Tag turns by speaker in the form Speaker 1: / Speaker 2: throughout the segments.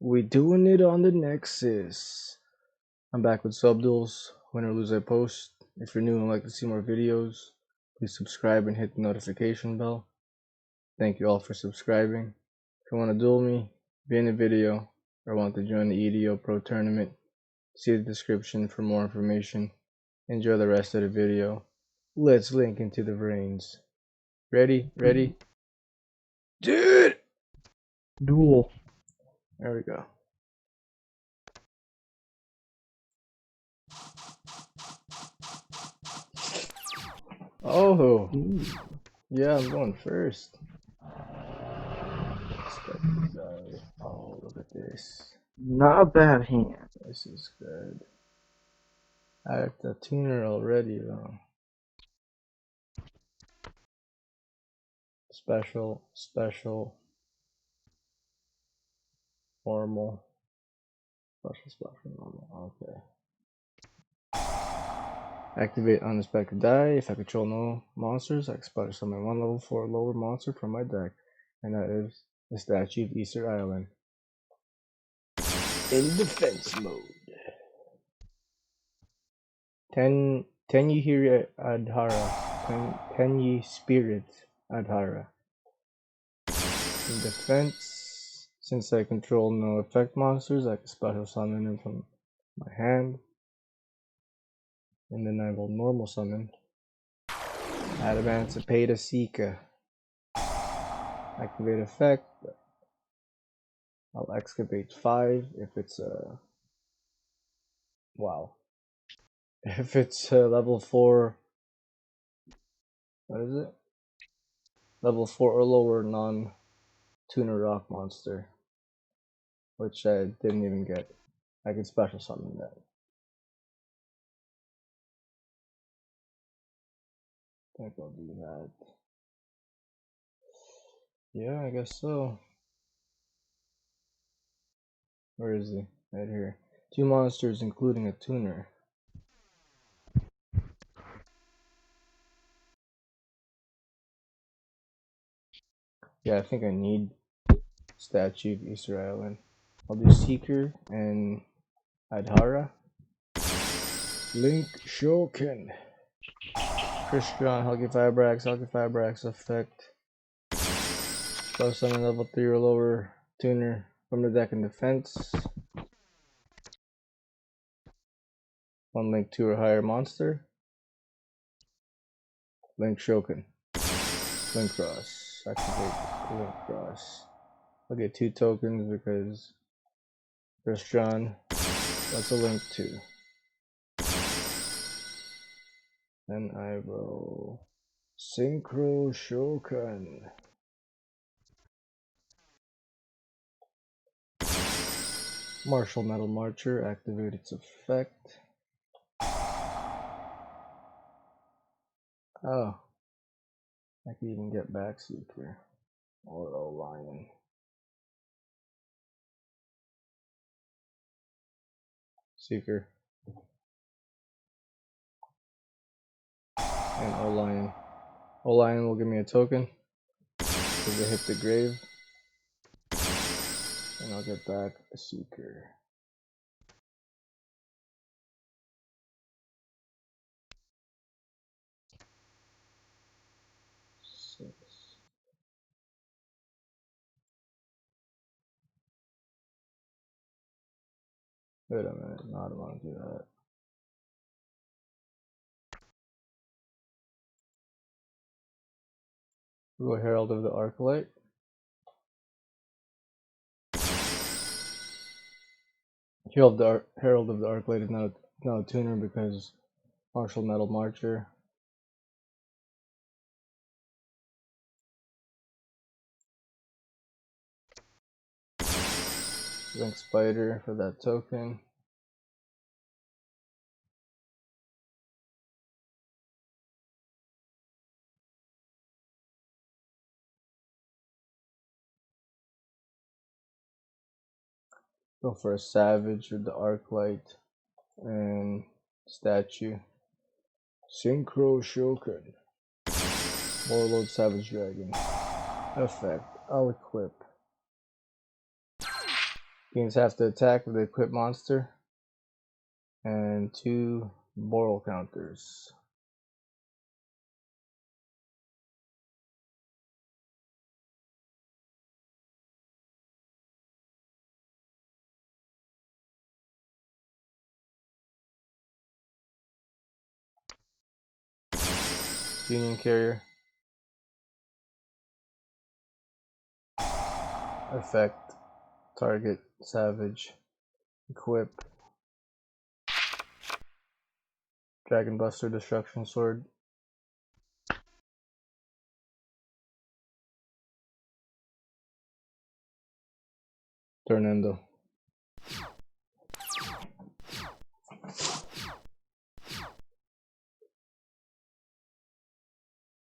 Speaker 1: We doing it on the Nexus. I'm back with sub duels. Win or lose, I post. If you're new and like to see more videos, please subscribe and hit the notification bell. Thank you all for subscribing. If you want to duel me, be in the video, or want to join the Yugioh Pro Tournament, see the description for more information. Enjoy the rest of the video. Let's link into the brains. Ready? Ready? Dude!
Speaker 2: Duel.
Speaker 1: There we go. Oh, yeah, I'm going first. Oh, look at this.
Speaker 2: Not a bad hand.
Speaker 1: This is good. I have the tuner already, though. Special, normal, special, normal. Okay. Activate unexpected die. If I control no monsters, I can special summon one level 4 lower monster from my deck, and that is the statue of Easter Island. In defense mode. Tenyi Adhara. Tenyi Spirit Adhara. In defense, since I control no effect monsters, I can special summon them from my hand. And then I will normal summon Adamancipator Seeker. Activate effect. I'll excavate 5 if it's a if it's level 4. What is it? Level 4 or lower non-tuner rock monster, which I didn't even get. I can special summon that. I think I'll do that. Yeah, I guess so. Where is he? Right here. 2 monsters, including a tuner. Yeah, I think I need Statue of Easter Island. I'll do Seeker and Adhara. Link Shoken. Christian, Hulky Fibrax effect. Plus summon level 3 or lower tuner from the deck in defense. 1 link 2 or higher monster. Link Shoken. Link Cross. Activate Link Cross. I'll get 2 tokens because Christian. That's a link 2. Then I will Synchro Shokan. Martial Metal Marcher, activate its effect. Oh, I can even get back Seeker or Lion. Seeker and Lion. Lion will give me a token because they hit the grave, and I'll get back a Seeker. Wait a minute, no, I don't want to do that. We'll go Herald of the Arclight. Herald of the Arclight is not a tuner because Martial Metal Marcher. Link Spider for that token. Go for a Savage with the Arclight and Statue. Synchro Shokan. Warlord Savage Dragon. Effect. I'll equip Gains half the attack of the equipped monster. And 2 moral counters. Union Carrier. Effect. Target. Savage. Equip. Dragon Buster Destruction Sword. Tornado.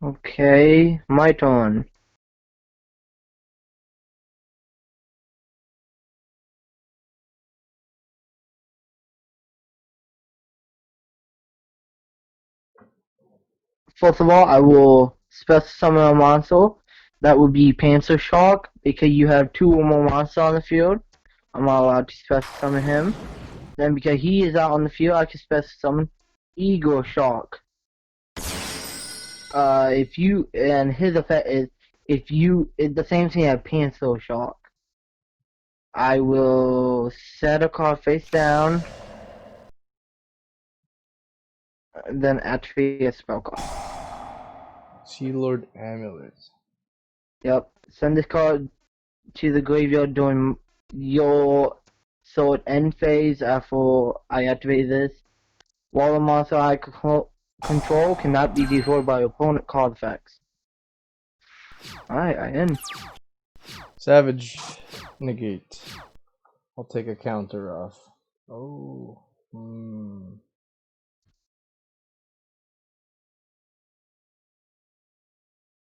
Speaker 2: Okay, my turn. First of all, I will special summon a monster. That would be Panzer Shark, because you have 2 or more monsters on the field. I'm not allowed to special summon him. Then because he is out on the field, I can special summon Yugioh Shark. And his effect is, it's the same thing as Panzer Shark. I will set a card face down, then activate a spell card.
Speaker 1: Sea Lord Amulet.
Speaker 2: Yep, send this card to the graveyard during your sword end phase after I activate this. While the monster I control cannot be destroyed by opponent card effects. Alright, I end.
Speaker 1: Savage. Negate. I'll take a counter off. Oh.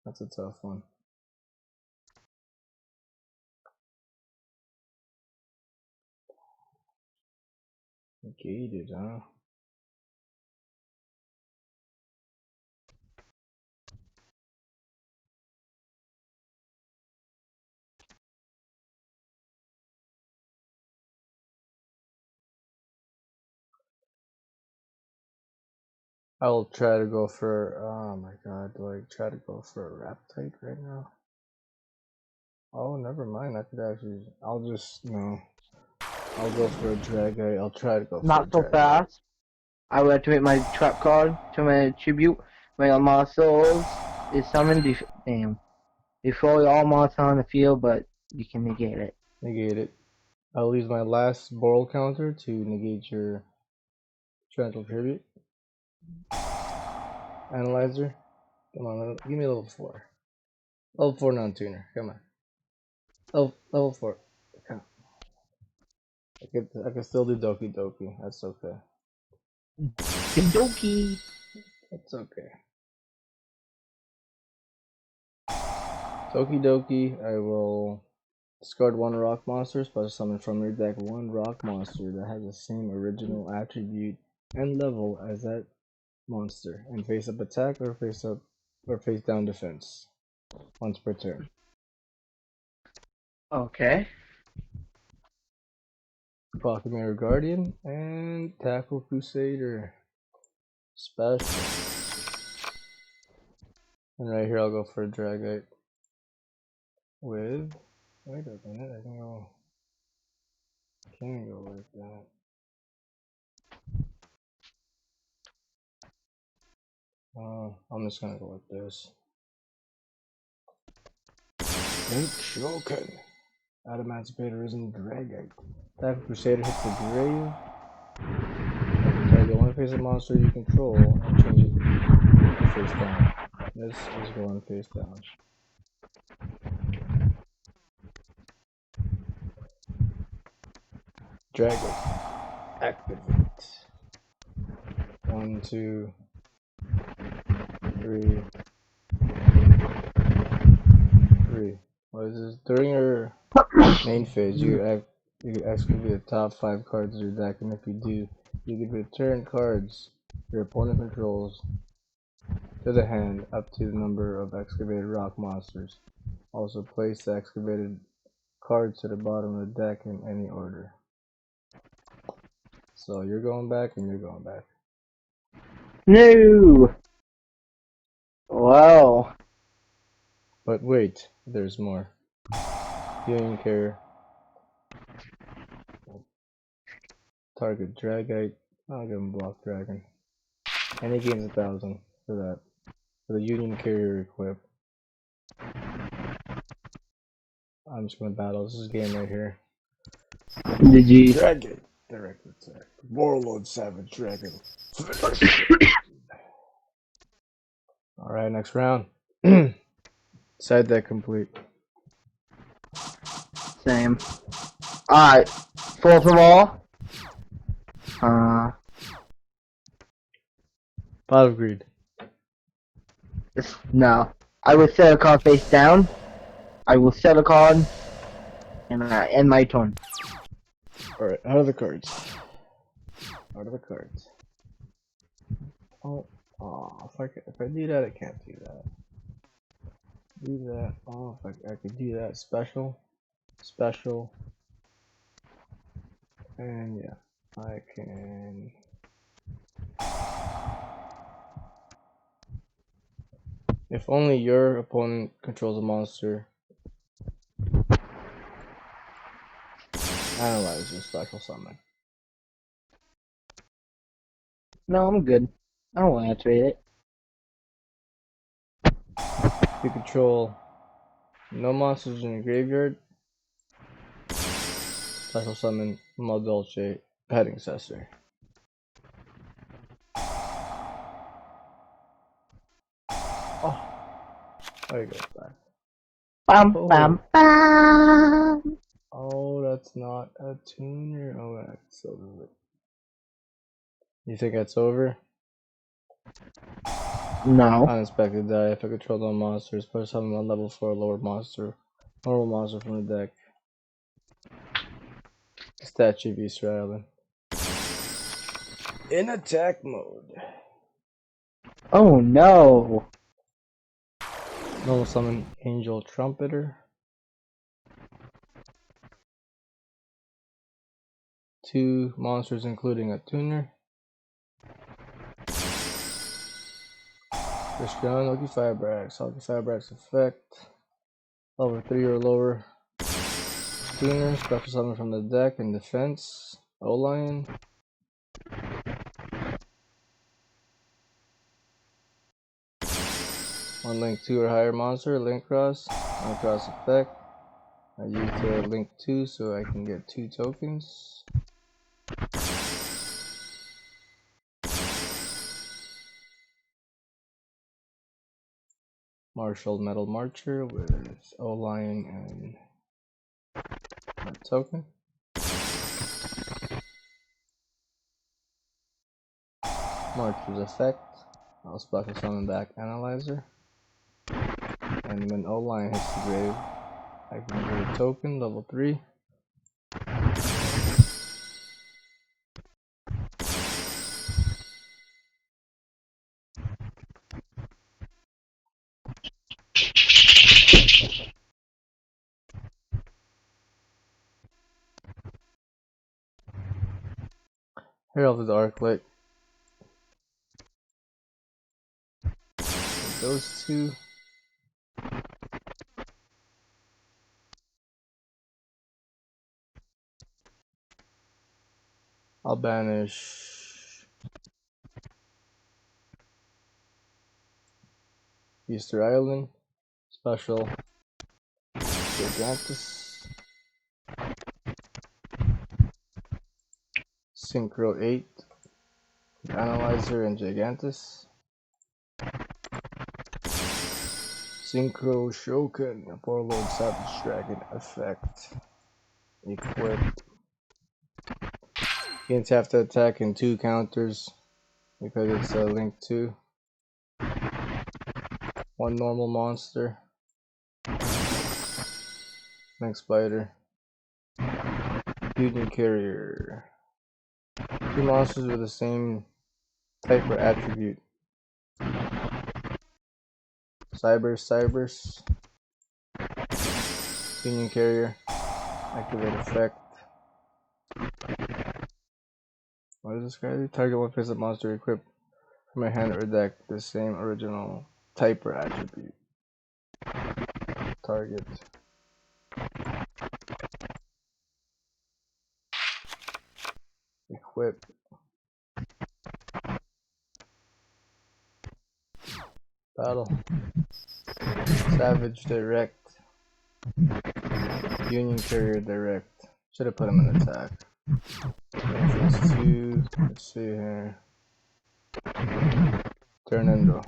Speaker 1: That's a tough one. Negated, huh? I'll try to go for, oh my god, do I try to go for a Raptite right now? Oh, never mind, I could actually, I'll just, no. I'll go for a Dragite, I'll try to go for a
Speaker 2: Not so
Speaker 1: Dragite.
Speaker 2: fast. I will activate my trap card to my tribute. When all monsters is summoned, destroy all monsters on the field, but you can negate it.
Speaker 1: Negate it. I'll use my last Boral counter to negate your Torrential Tribute. Analyzer. Come on, give me a level 4. Level 4 non-tuner, come on. Level 4. Come on. I can still do Doki Doki, that's okay.
Speaker 2: Doki!
Speaker 1: That's okay. Doki Doki, I will discard 1 rock monster, special summon from your deck 1 rock monster that has the same original attribute and level as that monster, and face up attack or face down defense. Once per turn.
Speaker 2: Okay.
Speaker 1: Pocket Mirror Guardian and Tackle Crusader. Special. And right here I'll go for a Dragite with, wait a minute, I can't go like that. I'm just gonna go like this. Link Shoken. Adamancipator isn't Dragite. Tackle Crusader hits the grave. Target one face of monster you control and change it to face down. This is going face down. Dragite. Activate. 1, 2, 3. What is this? During your main phase, you excavate the top 5 cards of your deck, and if you do, you can return cards your opponent controls to the hand up to the number of excavated rock monsters. Also, place the excavated cards to the bottom of the deck in any order. So you're going back and you're going back.
Speaker 2: No! Wow.
Speaker 1: But wait, there's more. Union Carrier. Target Dragite. I'll give him Block Dragon. And he gains 1,000 for that. For the Union Carrier equip. I'm just gonna battle this game right here.
Speaker 2: Did you?
Speaker 1: Dragon! Direct attack. Warlord Savage Dragon. Alright, next round. Side deck complete.
Speaker 2: Same. Alright. Fourth of all.
Speaker 1: 5 of Greed.
Speaker 2: No. I will set a card face down. I will set a card. And end my turn.
Speaker 1: Alright, out of the cards. Out of the cards. Oh, if I do that, I can't do that. Do that. Oh, if I could do that. Special. And yeah, I can. If only your opponent controls a monster, analyze your special summon.
Speaker 2: No, I'm good. I don't want to activate it.
Speaker 1: If you control no monsters in your graveyard, special summon Maldolce Petting Cessor. Oh, there you go, back.
Speaker 2: Bam,
Speaker 1: Oh.
Speaker 2: bam, bam.
Speaker 1: Oh, that's not a tuner. Oh, that's over. You think that's over?
Speaker 2: No.
Speaker 1: Unexpected die. If I control no monsters, put summon on level 4 lower monster, normal monster from the deck. Statue Beast Island. In attack mode.
Speaker 2: Oh no.
Speaker 1: Normal summon Angel Trumpeter. 2 monsters including a tuner. Discount Lucky Firebrax. Lucky Firebrax effect. Level 3 or lower. Tuner. Special summon from the deck and defense. O-Lion. One link 2 or higher monster. Link cross. Link cross effect. I use the link 2 so I can get 2 tokens. Martial Metal Marcher with O-Lion and a token. Marcher's effect. I'll special summon back Analyzer. And when O-Lion hits the grave, I can get a token, level 3. Herald of the Arclight. Those 2. I'll banish Easter Island. Special Gigantus. Synchro 8. Analyzer and Gigantus. Synchro Shoken, Warlord Savage Dragon effect. Equip. Gains have to attack in 2 counters because it's a link 2. 1 normal monster. Link Spider. Union Carrier. 2 monsters with the same type or attribute. Cybers. Union Carrier. Activate effect. What does this guy do? Target one face-up monster equipped from a hand or deck the same original type or attribute. Target. Equip. Battle. Savage direct. Union carrier direct. Should have put him in attack. Phase 2. Let's see here. Turn endo.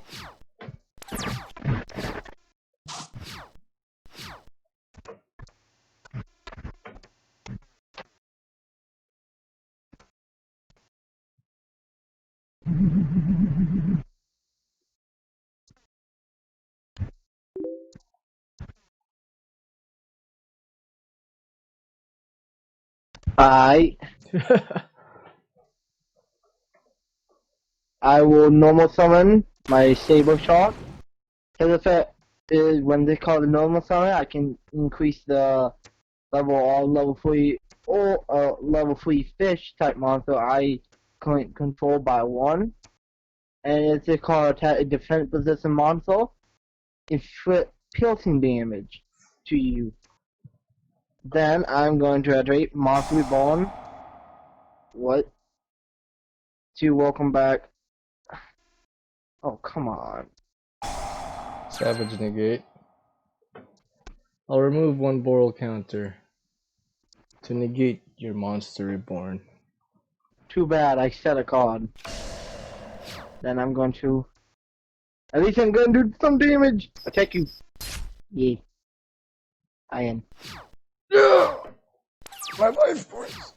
Speaker 2: I will normal summon my Saber Shark. His effect is when they call the normal summon, I can increase the level of level 3 or level 3 fish type monster I can control by 1. And it's a called attack a defense position monster. Inflict piercing damage to you. Then I'm going to activate Monster Reborn. What? To welcome back. Oh, come on.
Speaker 1: Savage negate. I'll remove one Boral counter to negate your monster reborn.
Speaker 2: Too bad I set a card. Then I'm going to... At least I'm going to do some damage. Attack you. Yeah. I am.
Speaker 1: Yeah! My life points!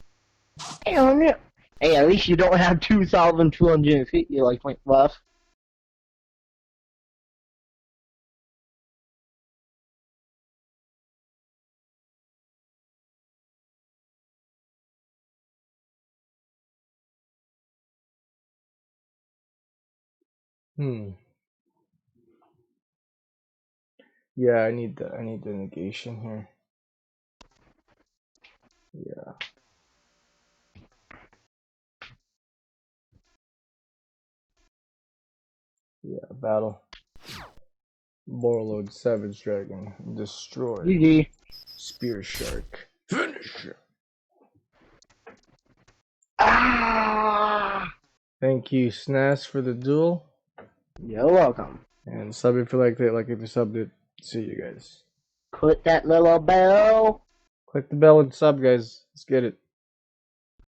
Speaker 2: Hell no. Hey, at least you don't have 2,250 like points left.
Speaker 1: Yeah, I need the negation here. Yeah. Yeah, battle. Borload Savage Dragon. Destroy.
Speaker 2: GG.
Speaker 1: Spear Shark. Finisher.
Speaker 2: Ah!
Speaker 1: Thank you, Snas, for the duel.
Speaker 2: You're welcome.
Speaker 1: And sub if you liked it, like if you subbed it. See you guys.
Speaker 2: Click that little bell.
Speaker 1: Click the bell and sub, guys. Let's get it.